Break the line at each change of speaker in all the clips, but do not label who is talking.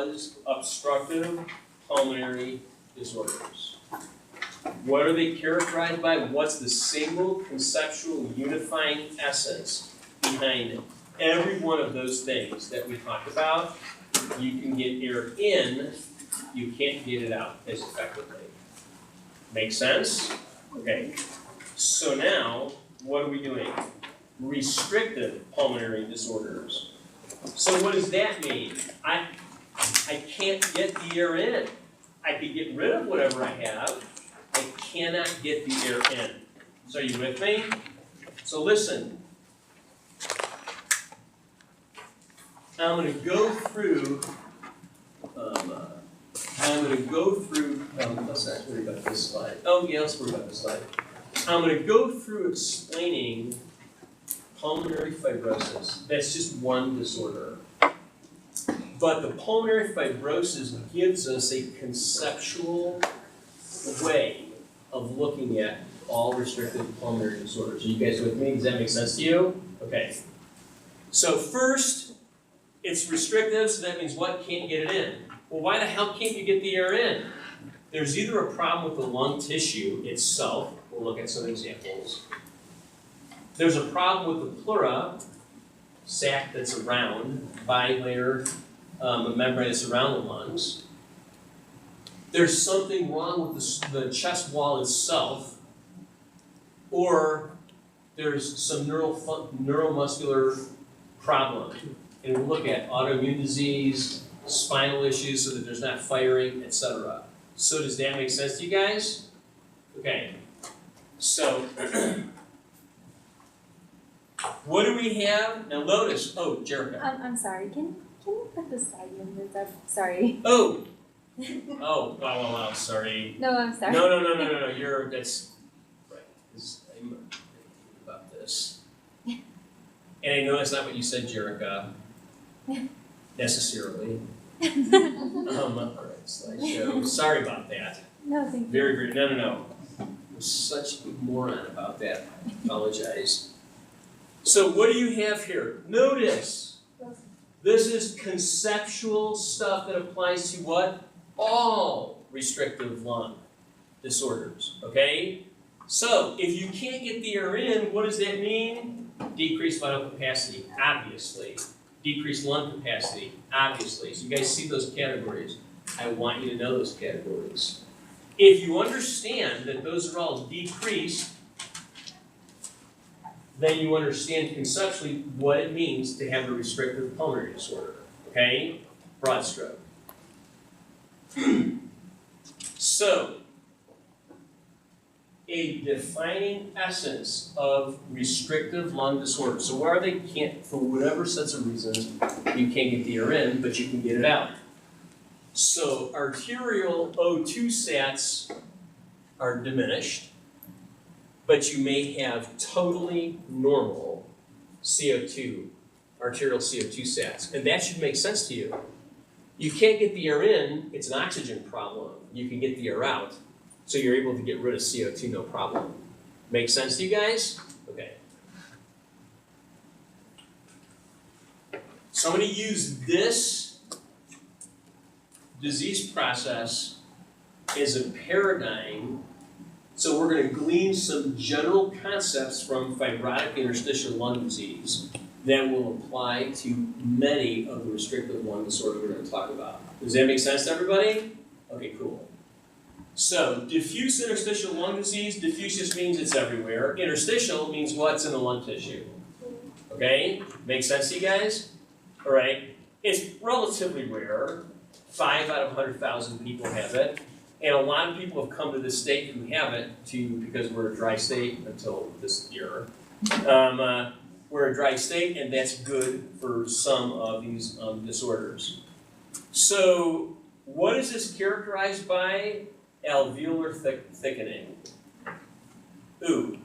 was obstructive pulmonary disorders. What are they characterized by? What's the single conceptual unifying essence behind every one of those things that we talked about? You can get air in, you can't get it out as effectively. Make sense? Okay. So now, what are we doing? Restrictive pulmonary disorders. So what does that mean? I can't get the air in. I could get rid of whatever I have. I cannot get the air in. So are you with me? So listen. I'm going to go through. Let's not worry about this slide. Oh yeah, let's worry about this slide. I'm going to go through explaining pulmonary fibrosis. That's just one disorder. But the pulmonary fibrosis gives us a conceptual way of looking at all restrictive pulmonary disorders. Are you guys with me? Does that make sense to you? Okay. So first, it's restrictive, so that means what? Can't get it in. Well, why the hell can't you get the air in? There's either a problem with the lung tissue itself. We'll look at some examples. There's a problem with the pleura, sac that's around, bilayer, a membrane that's around the lungs. There's something wrong with the chest wall itself, or there's some neuromuscular problem. And we'll look at autoimmune disease, spinal issues so that there's not firing, etc. So does that make sense to you guys? Okay. So, what do we have? Now notice, oh, Jerica.
I'm sorry, can you put the slide numbers up? Sorry.
Oh! Oh, wow, sorry.
No, I'm sorry.
No, that's right. I'm thinking about this. And I know that's not what you said, Jerica, necessarily. All right, slideshow. Sorry about that.
No, thank you.
Very, no. I was such a moron about that. I apologize. So what do you have here? Notice, this is conceptual stuff that applies to what? All restrictive lung disorders, okay? So, if you can't get the air in, what does that mean? Decreased vital capacity, obviously. Decreased lung capacity, obviously. So you guys see those categories. I want you to know those categories. If you understand that those are all decreased, then you understand conceptually what it means to have a restrictive pulmonary disorder, okay? Broad stroke. So, a defining essence of restrictive lung disorder. So where they can't, for whatever sets of reasons, you can't get the air in, but you can get it out. So arterial O2 sats are diminished, but you may have totally normal CO2, arterial CO2 sats. And that should make sense to you. You can't get the air in, it's an oxygen problem. You can get the air out, so you're able to get rid of CO2, no problem. Make sense to you guys? Okay. So I'm going to use this disease process as a paradigm. So we're going to glean some general concepts from fibrotic interstitial lung disease that will apply to many of the restrictive lung disorders we're going to talk about. Does that make sense to everybody? Okay, cool. So, diffuse interstitial lung disease, diffuse just means it's everywhere. Interstitial means what's in the lung tissue. Okay? Makes sense to you guys? All right. It's relatively rare. 5 out of 100,000 people have it. And a lot of people have come to this state who have it because we're a dry state until this year. We're a dry state, and that's good for some of these disorders. So, what is this characterized by? Alveolar thickening. Ooh,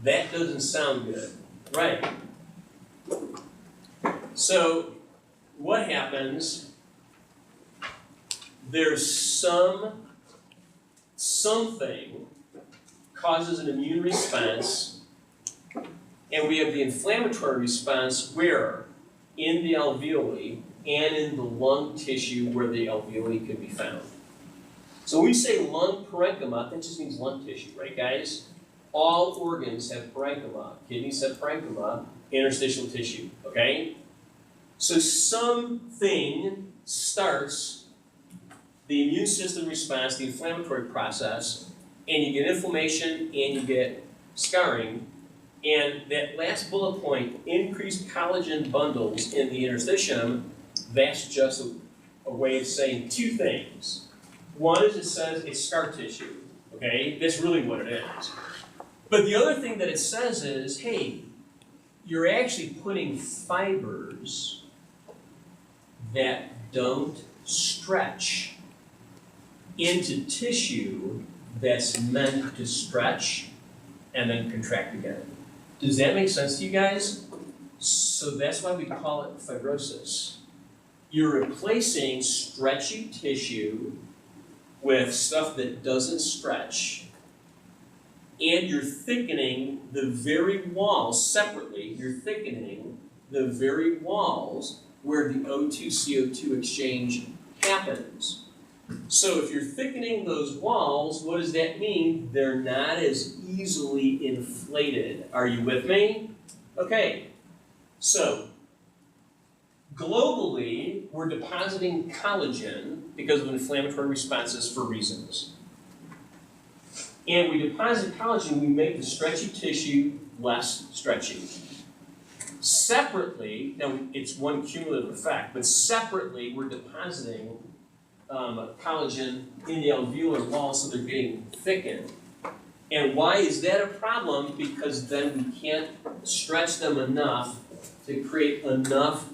that doesn't sound good. Right. So, what happens? There's something causes an immune response, and we have the inflammatory response where? In the alveoli, and in the lung tissue where the alveoli can be found. So when we say lung parenchyma, that just means lung tissue, right guys? All organs have parenchyma. Kidneys have parenchyma, interstitial tissue, okay? So something starts the immune system response, the inflammatory process, and you get inflammation and you get scarring. And that last bullet point, increased collagen bundles in the interstitium, that's just a way of saying two things. One is it says it's scar tissue, okay? That's really what it is. But the other thing that it says is, hey, you're actually putting fibers that don't stretch into tissue that's meant to stretch and then contract again. Does that make sense to you guys? So that's why we call it fibrosis. You're replacing stretchy tissue with stuff that doesn't stretch, and you're thickening the very walls separately. You're thickening the very walls where the O2-CO2 exchange happens. So if you're thickening those walls, what does that mean? They're not as easily inflated. Are you with me? Okay, so globally, we're depositing collagen because of inflammatory responses for reasons. And we deposit collagen, we make the stretchy tissue less stretchy. Separately, now it's one cumulative effect, but separately we're depositing collagen in the alveolar wall so they're getting thickened. And why is that a problem? Because then we can't stretch them enough to create enough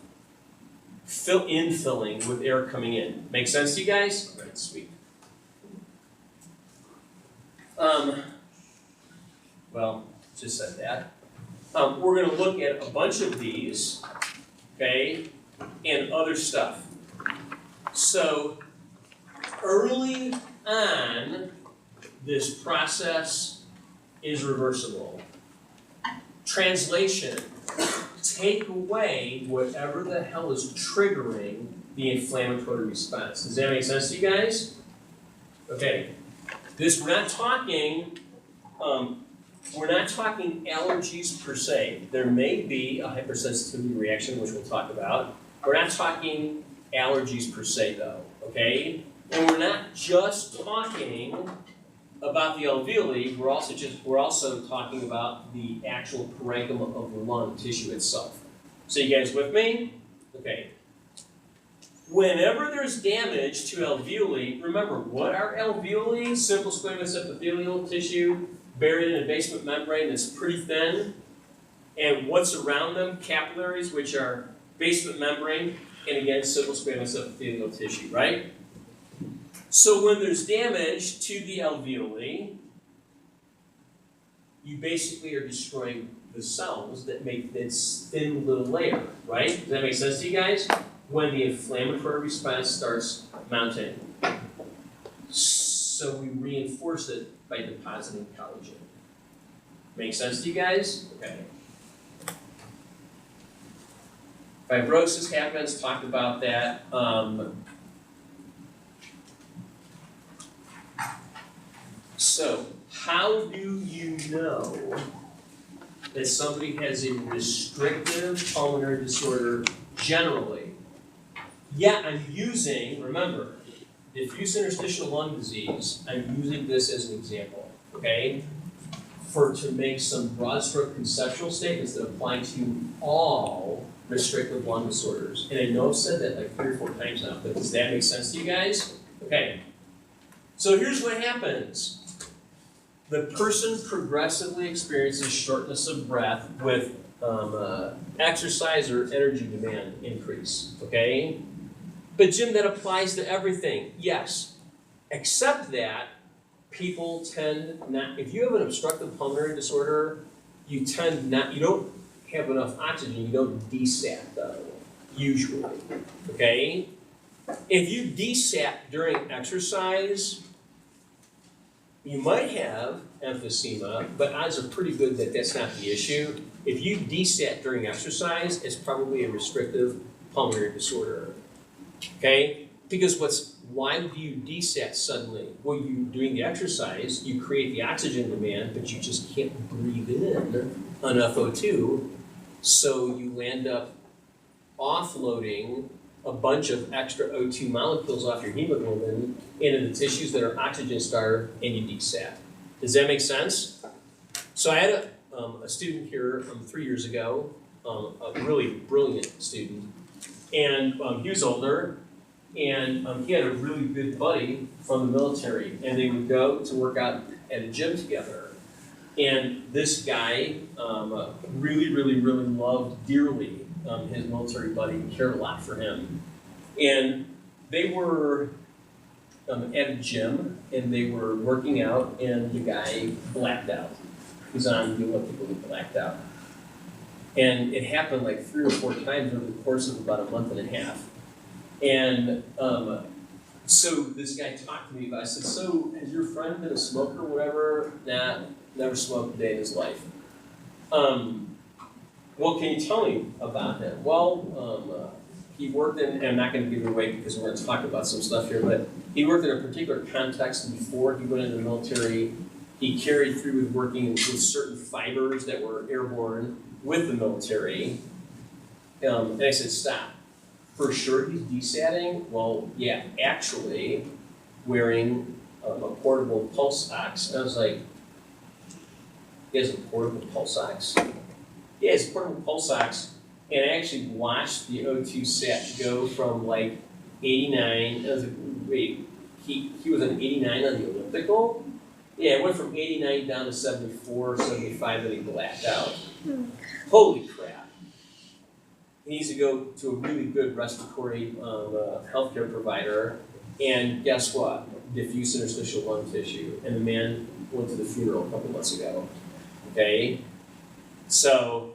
infilling with air coming in. Make sense to you guys? All right, sweet. Well, just said that. We're going to look at a bunch of these, okay, and other stuff. So, early on, this process is reversible. Translation, take away whatever the hell is triggering the inflammatory response. Does that make sense to you guys? Okay, we're not talking allergies per se. There may be a hypersensitivity reaction, which we'll talk about. We're not talking allergies per se, though, okay? And we're not just talking about the alveoli, we're also talking about the actual parenchyma of the lung tissue itself. So you guys with me? Okay. Whenever there's damage to alveoli, remember, what are alveoli? Simple squamous epithelial tissue buried in a basement membrane that's pretty thin. And what's around them? Capillaries, which are basement membrane, and again, simple squamous epithelial tissue, right? So when there's damage to the alveoli, you basically are destroying the cells that make this thin little layer, right? Does that make sense to you guys? When the inflammatory response starts mounting. So we reinforce it by depositing collagen. Make sense to you guys? Okay. Fibrosis happens, talked about that. So, how do you know that somebody has a restrictive pulmonary disorder generally? Yeah, I'm using, remember, diffuse interstitial lung disease, I'm using this as an example, okay? To make some broad stroke conceptual statements that apply to all restrictive lung disorders. And I know I've said that like 3 or 4 times now, but does that make sense to you guys? Okay. So here's what happens. The person progressively experiences shortness of breath with exercise or energy demand increase, okay? But Jim, that applies to everything. Yes, except that people tend not, if you have an obstructive pulmonary disorder, you don't have enough oxygen, you don't desat though, usually, okay? If you desat during exercise, you might have emphysema, but odds are pretty good that that's not the issue. If you desat during exercise, it's probably a restrictive pulmonary disorder. Okay? Because why do you desat suddenly? Well, you're doing the exercise, you create the oxygen demand, but you just can't breathe in enough O2, so you end up offloading a bunch of extra O2 molecules off your hemoglobin into the tissues that are oxygen starved, and you desat. Does that make sense? So I had a student here 3 years ago, a really brilliant student, and he was older, and he had a really good buddy from the military, and they would go to work out at a gym together. And this guy really, really, really loved dearly his military buddy and cared a lot for him. And they were at a gym, and they were working out, and the guy blacked out. He was on the elliptical, he blacked out. And it happened like 3 or 4 times over the course of about a month and a half. And so this guy talked to me about it. I said, so has your friend been a smoker or whatever? Nah, never smoked a day in his life. Well, can you tell me about him? Well, he worked in, and I'm not going to give it away because we're going to talk about some stuff here, but he worked in a particular context before he went into the military. He carried through with working with certain fibers that were airborne with the military. And I said, stop. For sure he's desatting? Well, yeah, actually wearing a portable pulse ox. And I was like, he has a portable pulse ox? Yeah, it's a portable pulse ox. And I actually watched the O2 sat go from like 89. I was like, wait, he was an 89 on the elliptical? Yeah, it went from 89 down to 74, 75, then he blacked out. Holy crap. He needs to go to a really good respiratory healthcare provider, and guess what? Diffuse interstitial lung tissue. And the man went to the funeral a couple months ago. Okay? So,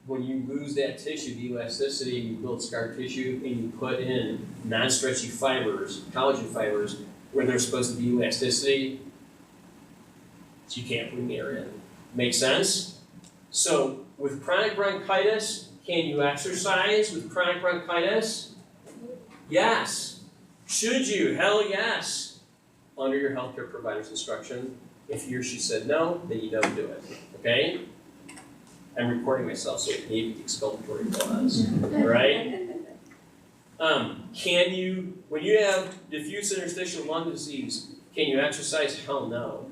when you lose that tissue, the elasticity, you build scar tissue, and you put in non-stretchy fibers, collagen fibers, where there's supposed to be elasticity, so you can't bring air in. Make sense? So, with chronic bronchitis, can you exercise with chronic bronchitis? Yes. Should you? Hell yes. Under your healthcare provider's instruction. If he or she said no, then you don't do it. Okay? I'm recording myself, so it need exculpatory clause. Right? Can you, when you have diffuse interstitial lung disease, can you exercise? Hell no.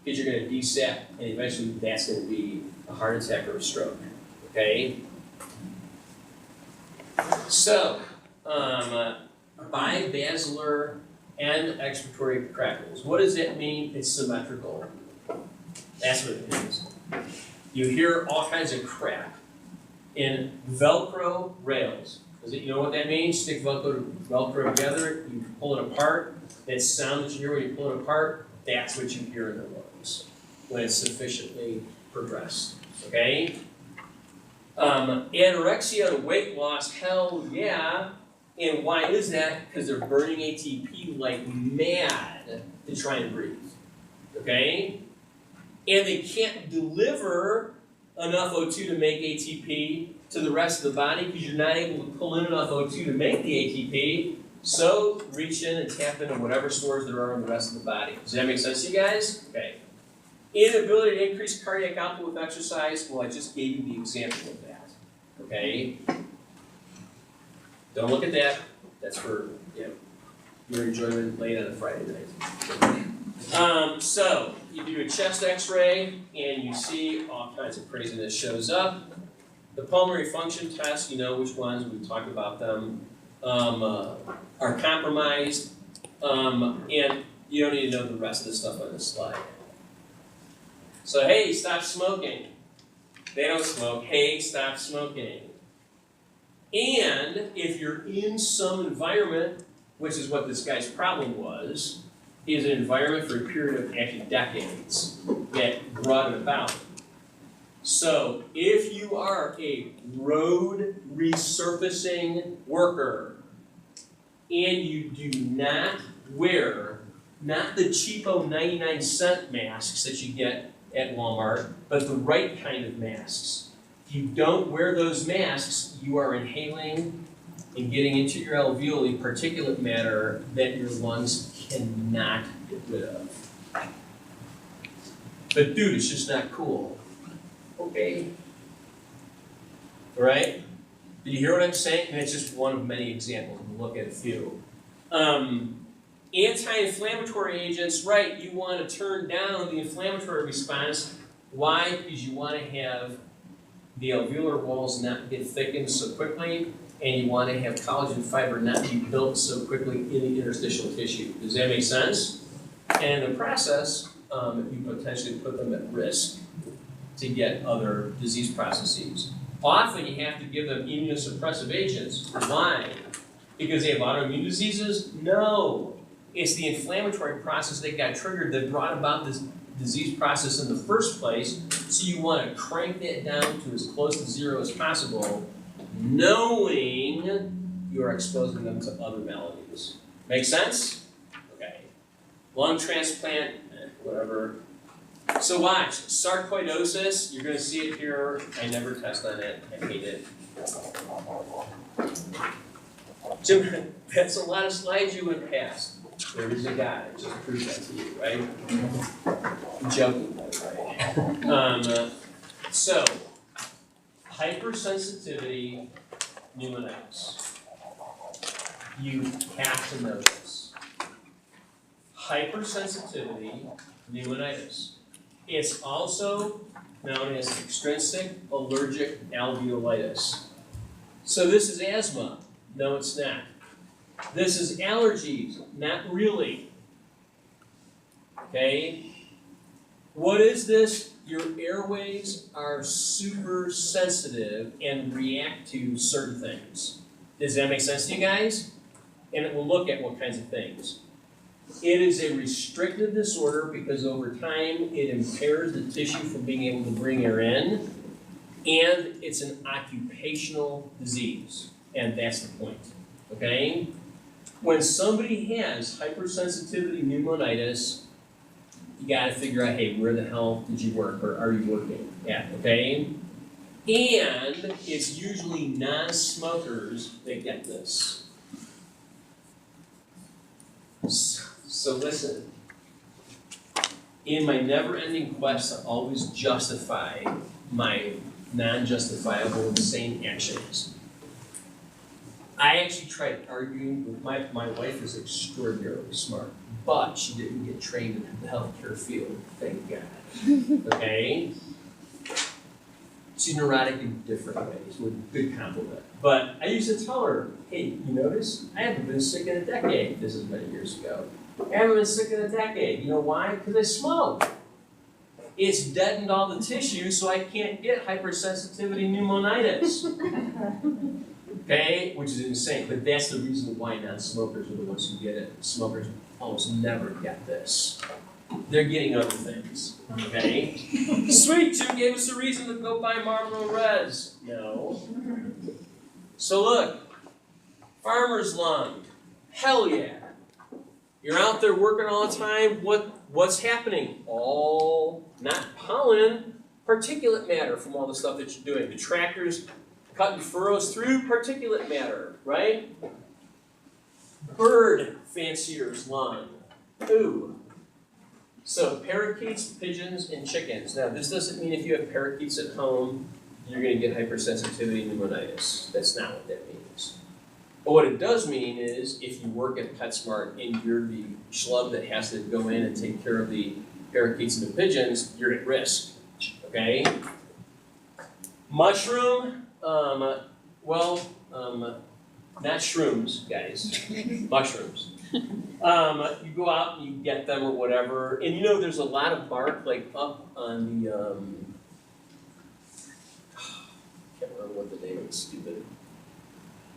Because you're going to desat, and eventually that's going to be a heart attack or a stroke. Okay? So, bibasilar and expiratory crackles. What does that mean? It's symmetrical. That's what it means. You hear all kinds of crap in Velcro rails. You know what that means? Stick Velcro together, you pull it apart. That sound that you hear when you pull it apart, that's what you hear in the lungs when it's sufficiently progressed. Okay? Anorexia to weight loss, hell yeah. And why is that? Because they're burning ATP like mad to try and breathe. Okay? And they can't deliver enough O2 to make ATP to the rest of the body because you're not able to pull in enough O2 to make the ATP. So reach in and tap into whatever stores there are in the rest of the body. Does that make sense to you guys? Okay. Inability to increase cardiac output with exercise. Well, I just gave you the example of that. Okay? Don't look at that. That's for your enjoyment late on a Friday night. So, you do a chest x-ray, and you see all kinds of craziness shows up. The pulmonary function tests, you know which ones, we talked about them, are compromised, and you don't need to know the rest of the stuff on this slide. So, hey, stop smoking. They don't smoke. Hey, stop smoking. And if you're in some environment, which is what this guy's problem was, is an environment for a period of actually decades that brought it about. So if you are a road resurfacing worker and you do not wear, not the cheapo 99-cent masks that you get at Walmart, but the right kind of masks. If you don't wear those masks, you are inhaling and getting into your alveoli particulate matter that your lungs cannot get rid of. But dude, it's just not cool. Okay. Right? Did you hear what I'm saying? And it's just one of many examples. We'll look at a few. Anti-inflammatory agents, right, you want to turn down the inflammatory response. Why? Because you want to have the alveolar walls not get thickened so quickly, and you want to have collagen fiber not be built so quickly in the interstitial tissue. Does that make sense? And in the process, you potentially put them at risk to get other disease processes. Often you have to give them immunosuppressive agents. Why? Because they have autoimmune diseases? No. It's the inflammatory process that got triggered that brought about this disease process in the first place. So you want to crank that down to as close to zero as possible, knowing you're exposing them to other maladies. Make sense? Okay. Lung transplant, whatever. So watch, sarcoidosis, you're going to see it here. I never test on it. I hate it. Jim, that's a lot of slides you went past. There is a guy, just prove that to you, right? I'm joking, by the way. So, hypersensitivity pneumonitis. You have to know this. Hypersensitivity pneumonitis. It's also known as extrinsic allergic alveolitis. So this is asthma. No, it's not. This is allergies. Not really. Okay? What is this? Your airways are super sensitive and react to certain things. Does that make sense to you guys? And we'll look at what kinds of things. It is a restrictive disorder because over time it impairs the tissue from being able to bring air in, and it's an occupational disease, and that's the point, okay? When somebody has hypersensitivity pneumonitis, you gotta figure out, hey, where the hell did you work, or are you working at, okay? And it's usually non-smokers that get this. So listen, in my never-ending quest to always justify my non-justifiable insane actions, I actually tried arguing with my wife is extraordinarily smart, but she didn't get trained in the healthcare field, thank God. Okay? She's neurotic in different ways, with good compliment. But I used to tell her, hey, you notice? I haven't been sick in a decade. This is many years ago. I haven't been sick in a decade. You know why? Because I smoke. It's deadened all the tissue, so I can't get hypersensitivity pneumonitis. Okay? Which is insane. But that's the reason why non-smokers are the ones who get it. Smokers almost never get this. They're getting other things. Okay? Sweet, Jim gave us a reason to go buy Marlboro Reds. No. So look, farmer's lung. Hell yeah. You're out there working all the time. What's happening? All, not pollen, particulate matter from all the stuff that you're doing. The tractors cutting furrows through particulate matter, right? Bird fancier's lung. Ooh. So parakeets, pigeons, and chickens. Now this doesn't mean if you have parakeets at home, you're going to get hypersensitivity pneumonitis. That's not what that means. But what it does mean is if you work at PetSmart and you're the schlub that has to go in and take care of the parakeets and the pigeons, you're at risk. Okay? Mushroom, not shrooms, guys. Mushrooms. You go out and you get them or whatever, and you know there's a lot of bark like up on the can't remember what the name of the stupid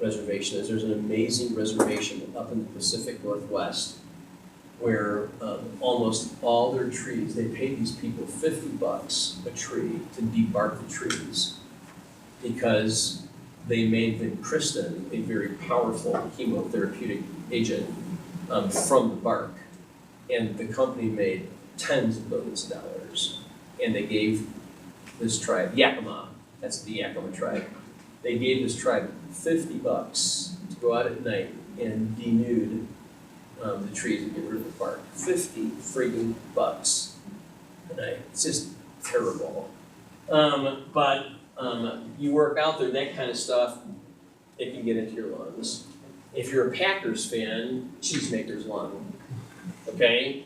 reservation is. There's an amazing reservation up in the Pacific Northwest where almost all their trees, they pay these people $50 a tree to debark the trees because they made vincristine a very powerful chemotherapeutic agent from the bark. And the company made tens of billions of dollars. And they gave this tribe, Yakima, that's the Yakima tribe, they gave this tribe $50 go out at night and denude the trees and get rid of the bark. 50 friggin' bucks a night. It's just terrible. But you work out there, that kind of stuff, it can get into your lungs. If you're a Packers fan, cheesemaker's lung. Okay?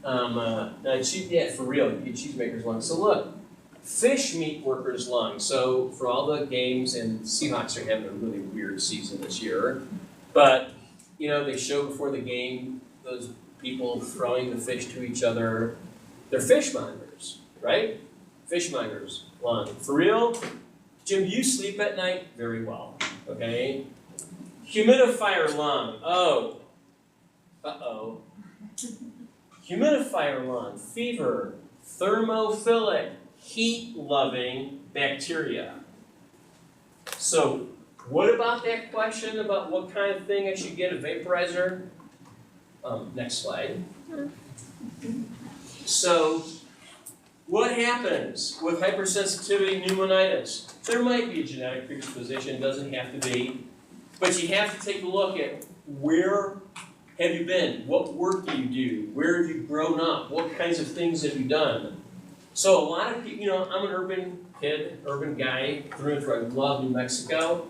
Yeah, for real, you get cheesemaker's lung. So look, fish meat workers' lung. So for all the games, and Seahawks are having a really weird season this year, but you know, they show before the game those people throwing the fish to each other. They're fishmongers, right? Fishmongers lung. For real? Jim, you sleep at night? Very well. Okay? Humidifier lung. Oh. Uh-oh. Humidifier lung. Fever. Thermophilic. Heat-loving bacteria. So, what about that question about what kind of thing I should get a vaporizer? Next slide. So, what happens with hypersensitivity pneumonitis? There might be a genetic predisposition, doesn't have to be, but you have to take a look at where have you been? What work do you do? Where have you grown up? What kinds of things have you done? So a lot of people, you know, I'm an urban kid, urban guy, through and through. I love New Mexico.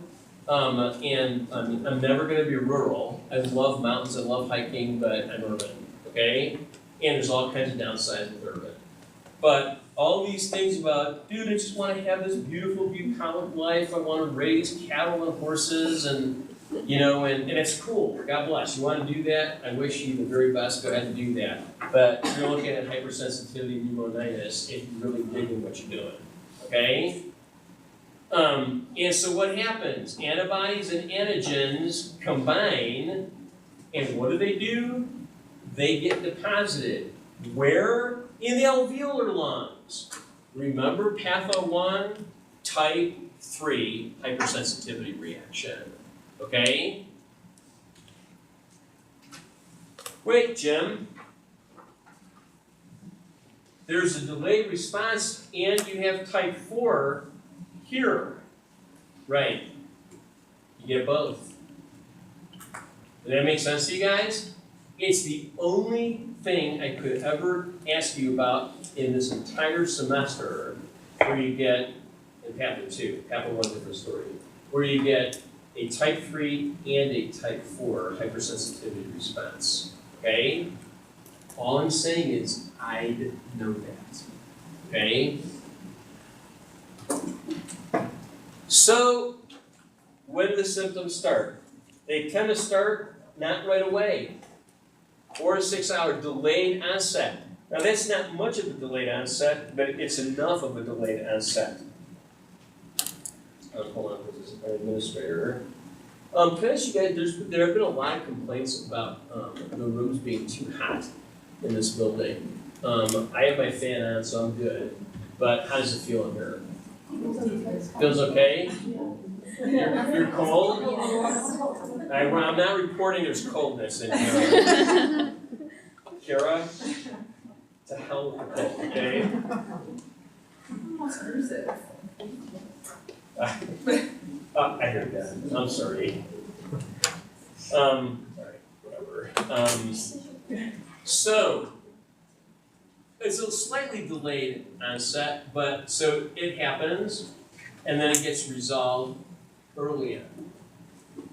And I'm never going to be rural. I love mountains, I love hiking, but I'm urban, okay? And there's all kinds of downsides with urban. But all these things about, dude, I just want to have this beautiful bucolic life. I want to raise cattle and horses and, you know, and it's cool. God bless. You want to do that? I wish you the very best. Go ahead and do that. But if you're looking at hypersensitivity pneumonitis, if you're really digging what you're doing, okay? And so what happens? Antibodies and antigens combine, and what do? They get deposited. Where? In the alveolar lungs. Remember Patho 1, type 3 hypersensitivity reaction. Okay? Wait, Jim. There's a delayed response, and you have type 4 here. Right. You get both. Does that make sense to you guys? It's the only thing I could ever ask you about in this entire semester where you get, in Patho 2, Patho 1 different story, where you get a type 3 and a type 4 hypersensitivity response. Okay? All I'm saying is I'd know that. Okay? So, when do the symptoms start? They tend to start not right away. 4 to 6 hour delayed onset. Now that's not much of a delayed onset, but it's enough of a delayed onset. Hold on, this is our administrator. Can I ask you guys, there have been a lot of complaints about the rooms being too hot in this building. I have my fan on, so I'm good. But how does it feel in here? Feels okay? You're cold? I'm not reporting there's coldness in here. Kara? To hell with it, okay? I heard that. I'm sorry. Alright, whatever. So, it's a slightly delayed onset, but so it happens, and then it gets resolved early in.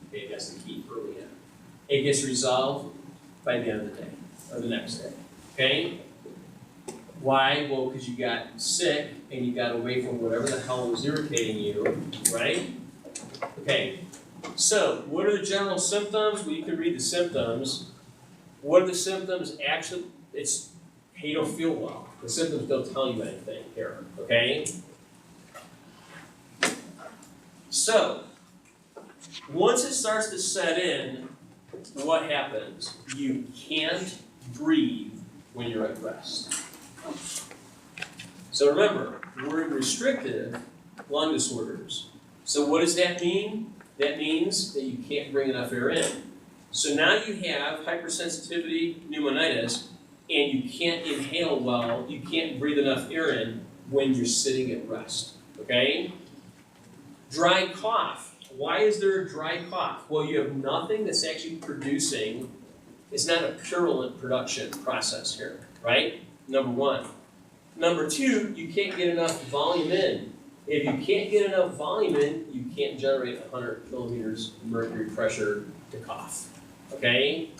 Okay, that's the key, early in. It gets resolved by the end of the day, or the next day, okay? Why? Well, because you got sick, and you got away from whatever the hell was irritating you, right? Okay, so what are the general symptoms? Well, you can read the symptoms. What are the symptoms? Actually, it's, hey, you don't feel well. The symptoms don't tell you anything here, okay? So, once it starts to set in, what happens? You can't breathe when you're at rest. So remember, we're in restrictive lung disorders. So what does that mean? That means that you can't bring enough air in. So now you have hypersensitivity pneumonitis, and you can't inhale well, you can't breathe enough air in when you're sitting at rest, okay? Dry cough. Why is there a dry cough? Well, you have nothing that's actually producing, it's not a purulent production process here, right? Number one. Number two, you can't get enough volume in. If you can't get enough volume in, you can't generate 100 millimeters of mercury pressure to cough, okay?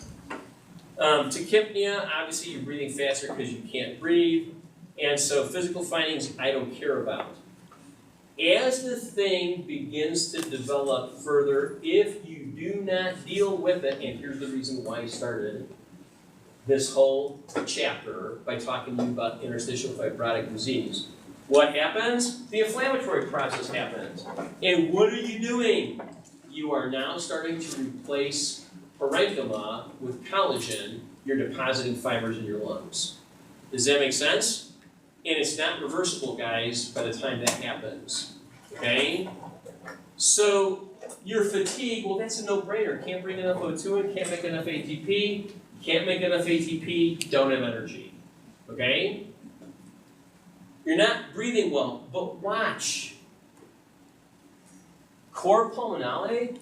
Tachypnea, obviously you're breathing faster because you can't breathe. And so physical findings I don't care about. As the thing begins to develop further, if you do not deal with it, and here's the reason why I started this whole chapter by talking to you about interstitial fibrotic disease. What happens? The inflammatory process happens. And what are you doing? You are now starting to replace parenchyma with collagen. You're depositing fibers in your lungs. Does that make sense? And it's not reversible, guys, by the time that happens. Okay? So, your fatigue, well, that's a no-brainer. Can't bring enough O2 in, can't make enough ATP. Can't make enough ATP, don't have energy. Okay? You're not breathing well, but watch. Cor pulmonale?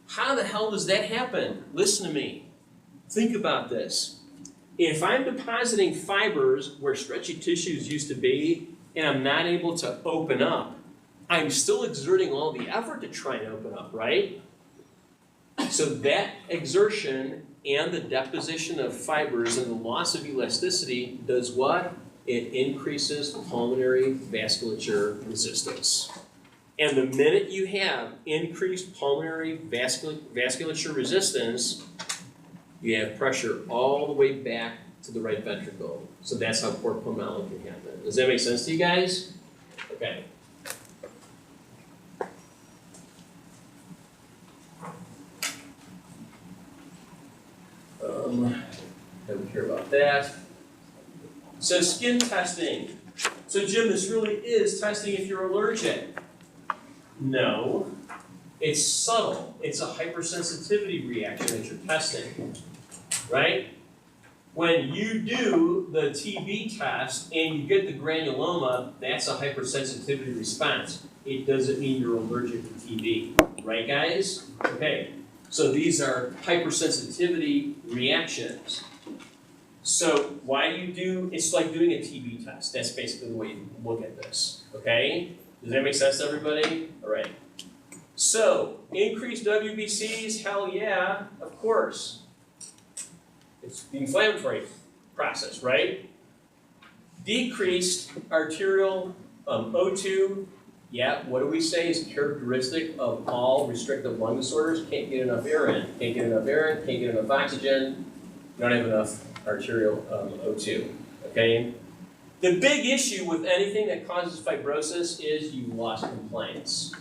How the hell does that happen? Listen to me. Think about this. If I'm depositing fibers where stretchy tissues used to be, and I'm not able to open up, I'm still exerting all the effort to try and open up, right? So that exertion and the deposition of fibers and the loss of elasticity does what? It increases pulmonary vasculature resistance. And the minute you have increased pulmonary vasculature resistance, you have pressure all the way back to the right ventricle. So that's how cor pulmonale can happen. Does that make sense to you guys? Okay. Don't care about that. So skin testing. So Jim, this really is testing if you're allergic. No, it's subtle. It's a hypersensitivity reaction that you're testing, right? When you do the TB test and you get the granuloma, that's a hypersensitivity response. It doesn't mean you're allergic to TB, right guys? Okay, so these are hypersensitivity reactions. So why do you do, it's like doing a TB test. That's basically the way you look at this, okay? Does that make sense to everybody? All right. So, increased WBCs, hell yeah, of course. It's the inflammatory process, right? Decreased arterial O2, yeah, what do we say is characteristic of all restrictive lung disorders? Can't get enough air in. Can't get enough air in, can't get enough oxygen, you don't have enough arterial O2, okay? The big issue with anything that causes fibrosis is you lost compliance.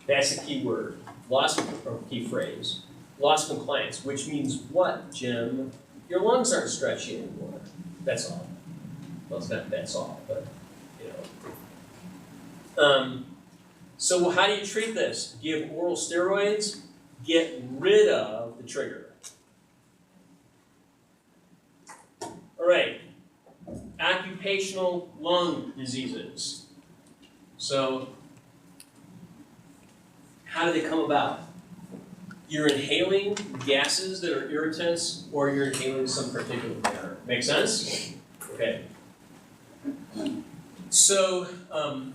That's the key word, lost, or key phrase. Lost compliance, which means what, Jim? Your lungs aren't stretchy anymore. That's all. Well, it's not that's all, but, you know. So how do you treat this? Give oral steroids, get rid of the trigger. All right, occupational lung diseases. So, how do they come about? You're inhaling gases that are irritants, or you're inhaling some particulate matter. Make sense? Okay. So, I'm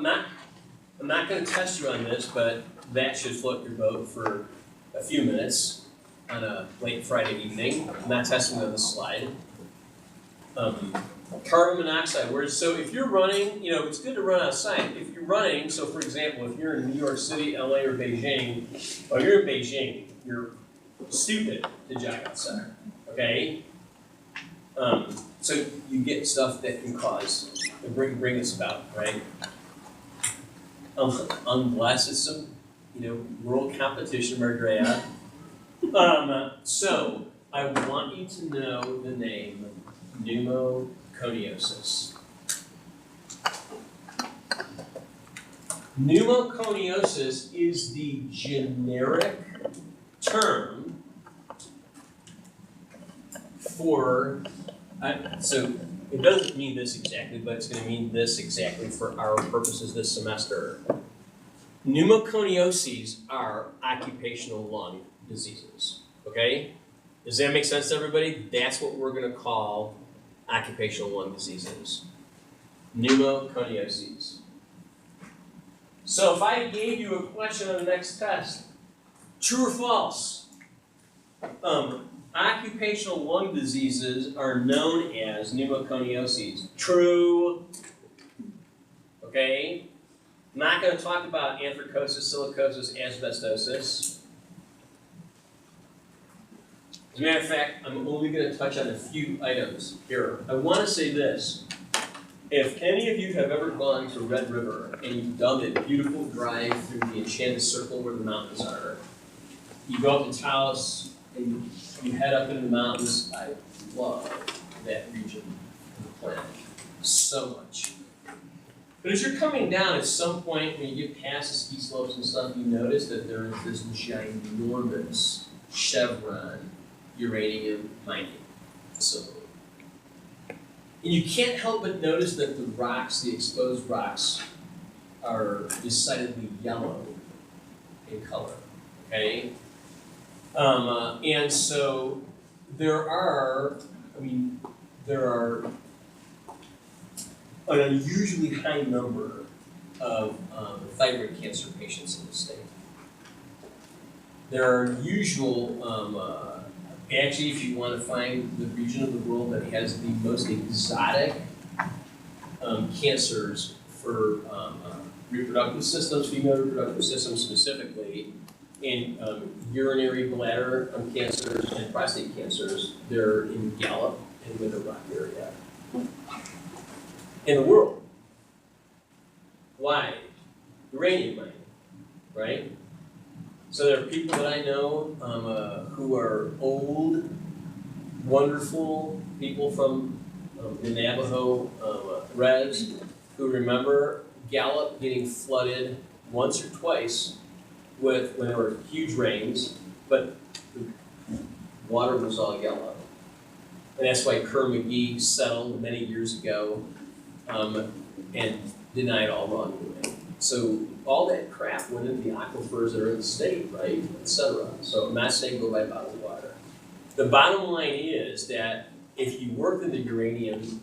not going to test you on this, but that should float your boat for a few minutes on a late Friday evening. I'm not testing on this slide. Carbon monoxide. So if you're running, you know, it's good to run outside. If you're running, so for example, if you're in New York City, LA, or Beijing, or you're in Beijing, you're stupid to jog outside, okay? So you get stuff that can cause, bring this about, right? Unless it's some, you know, world competition, Mardrea. So I want you to know the name pneumoconiosis. Pneumoconiosis is the generic term for, so It doesn't mean this exactly, but it's going to mean this exactly for our purposes this semester. Pneumoconioses are occupational lung diseases, okay? Does that make sense to everybody? That's what we're going to call occupational lung diseases. Pneumoconioses. So if I gave you a question on the next test, true or false? Occupational lung diseases are known as pneumoconioses. True. Okay. I'm not going to talk about anthracosis, silicosis, asbestosis. As a matter of fact, I'm only going to touch on a few items here. I want to say this. If any of you have ever gone to Red River and you've done a beautiful drive through the Enchanted Circle where the mountains are, you go up to Taos and you head up into the mountains. I love that region of the planet so much. But as you're coming down, at some point when you get past the ski slopes and stuff, you notice that there is this ginormous Chevron uranium mining facility. And you can't help but notice that the rocks, the exposed rocks, are decidedly yellow in color, okay? And so there are an unusually high number of thyroid cancer patients in the state. There are unusual, actually, if you want to find the region of the world that has the most exotic cancers for reproductive systems, female reproductive systems specifically, in urinary bladder cancers and prostate cancers, they're in Gallup and Winter Rock area. In the world. Why? Uranium mining, right? So there are people that I know who are old, wonderful people from the Navajo res who remember Gallup getting flooded once or twice when there were huge rains, but the water was all yellow. And that's why Kerr McGee settled many years ago and denied all wrongdoing. So all that crap went into the aquifers that are in the state, right, et cetera. So I'm not saying go buy bottled water. The bottom line is that if you work in the uranium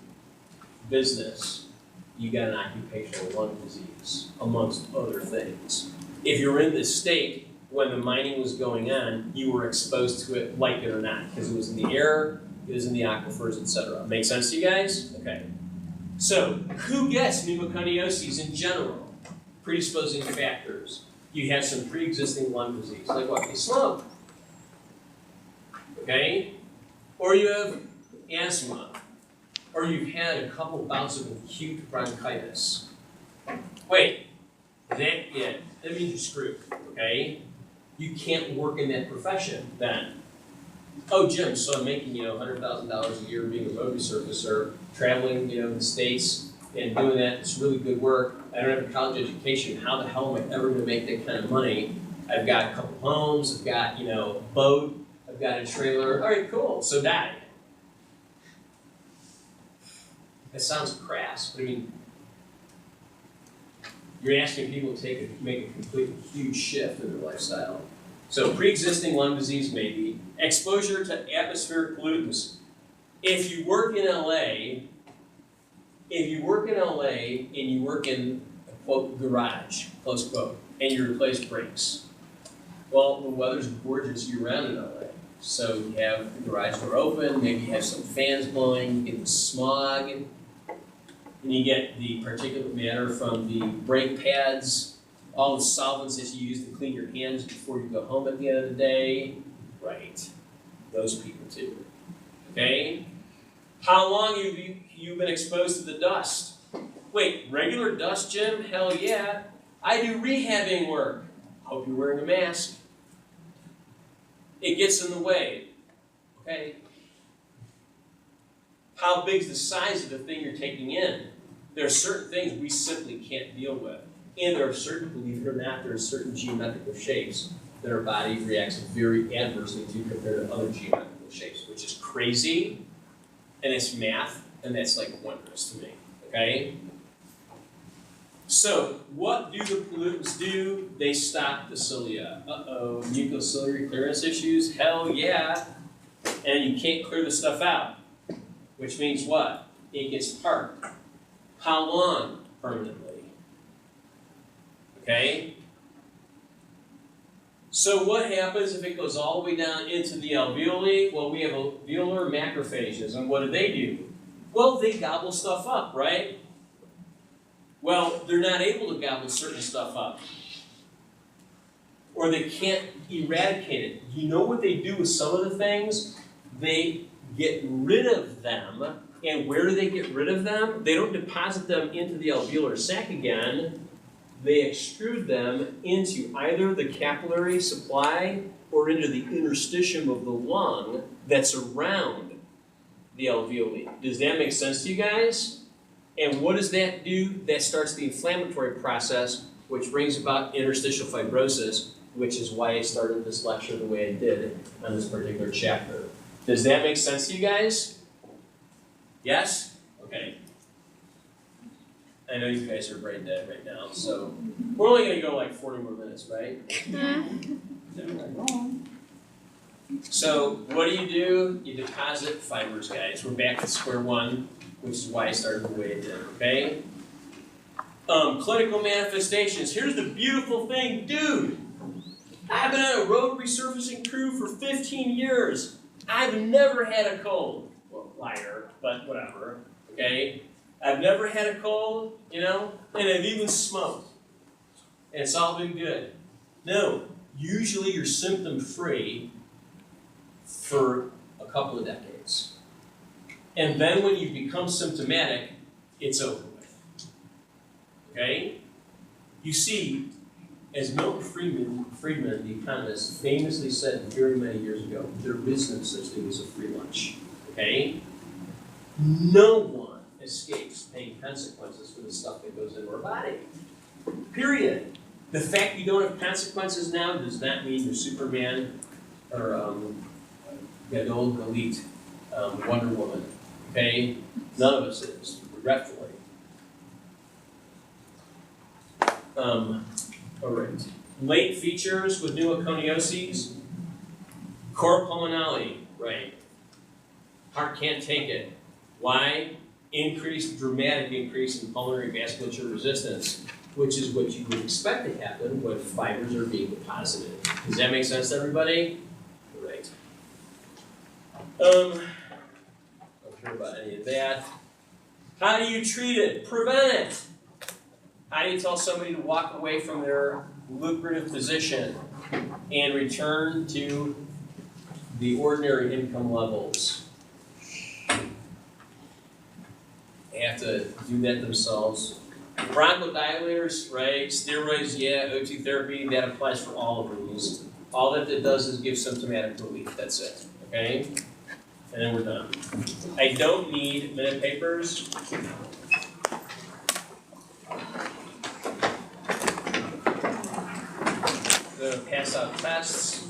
business, you got an occupational lung disease, amongst other things. If you're in the state when the mining was going on, you were exposed to it, like it or not, because it was in the air, it was in the aquifers, et cetera. Make sense to you guys? Okay. So, who gets pneumoconioses in general? Predisposing factors. You have some pre-existing lung disease, like what? You smoke. Okay? Or you have asthma. Or you've had a couple bouts of acute bronchitis. Wait, that means you're screwed, okay? You can't work in that profession then. Oh, Jim, so I'm making, $100,000 a year being a road resurfacer, traveling, the States and doing that. It's really good work. I don't have a college education. How the hell am I ever going to make that kind of money? I've got a couple homes. I've got, a boat. I've got a trailer. All right, cool. So die. That sounds crass, but I mean, you're asking people to make a completely huge shift in their lifestyle. So pre-existing lung disease maybe, exposure to atmospheric pollutants. If you work in LA and you work in a quote garage, close quote, and you replace brakes, well, the weather's gorgeous year-round in LA. So you have the garage door open, maybe you have some fans blowing, you get the smog, and you get the particulate matter from the brake pads, all the solvents that you use to clean your hands before you go home at the end of the day. Right, those people too. Okay? How long have you been exposed to the dust? Wait, regular dust, Jim? Hell yeah. I do rehabbing work. Hope you're wearing a mask. It gets in the way. Okay? How big's the size of the thing you're taking in? There are certain things we simply can't deal with. And there are certain, believe it or not, there are certain geometrical shapes that our body reacts very adversely to compared to other geometrical shapes, which is crazy, and it's math, And that's like wondrous to me, okay? So, what do the pollutants do? They stop the cilia. Uh-oh, mucociliary clearance issues? Hell yeah. And you can't clear the stuff out. Which means what? It gets parked. How long? Permanently. Okay? So what happens if it goes all the way down into the alveoli? Well, we have alveolar macrophages, and what do? Well, they gobble stuff up, right? Well, they're not able to gobble certain stuff up. Or they can't eradicate it. You know what they do with some of the things? They get rid of them. And where do they get rid of them? They don't deposit them into the alveolar sac again. They extrude them into either the capillary supply or into the interstitium of the lung that's around the alveoli. Does that make sense to you guys? And what does that do? That starts the inflammatory process, which brings about interstitial fibrosis, which is why I started this lecture the way I did on this particular chapter. Does that make sense to you guys? Yes? Okay. I know you guys are brain dead right now, so we're only going to go like 40 more minutes, right? So what do? You deposit fibers, guys. We're back to square one, which is why I started the way I did, okay? Clinical manifestations. Here's the beautiful thing, dude. I've been on a road resurfacing crew for 15 years. I've never had a cold. Well, liar, but whatever, okay? I've never had a cold, and I've even smoked. And it's all been good. No, usually you're symptom-free for a couple of decades. And then when you become symptomatic, it's over with. Okay? You see, as Milton Friedman, the economist, famously said very many years ago, there is no such thing as a free lunch. Okay? No one escapes paying consequences for the stuff that goes into our body. Period. The fact you don't have consequences now does not mean you're Superman or Gadol Galit, Wonder Woman. Okay? None of us is, regretfully. All right. Late features with pneumoconioses. Cor pulmonale, right. Heart can't take it. Why? Dramatic increase in pulmonary vasculature resistance, which is what you would expect to happen when fibers are being deposited. Does that make sense to everybody? Right. Don't care about any of that. How do you treat it? Prevent it. How do you tell somebody to walk away from their lucrative position and return to the ordinary income levels? They have to do that themselves. Bronchodilators, right? Steroids, yeah. O2 therapy, that applies for all of these. All that it does is give symptomatic relief. That's it. Okay? And then we're done. I don't need minute papers. I'm going to pass out tests.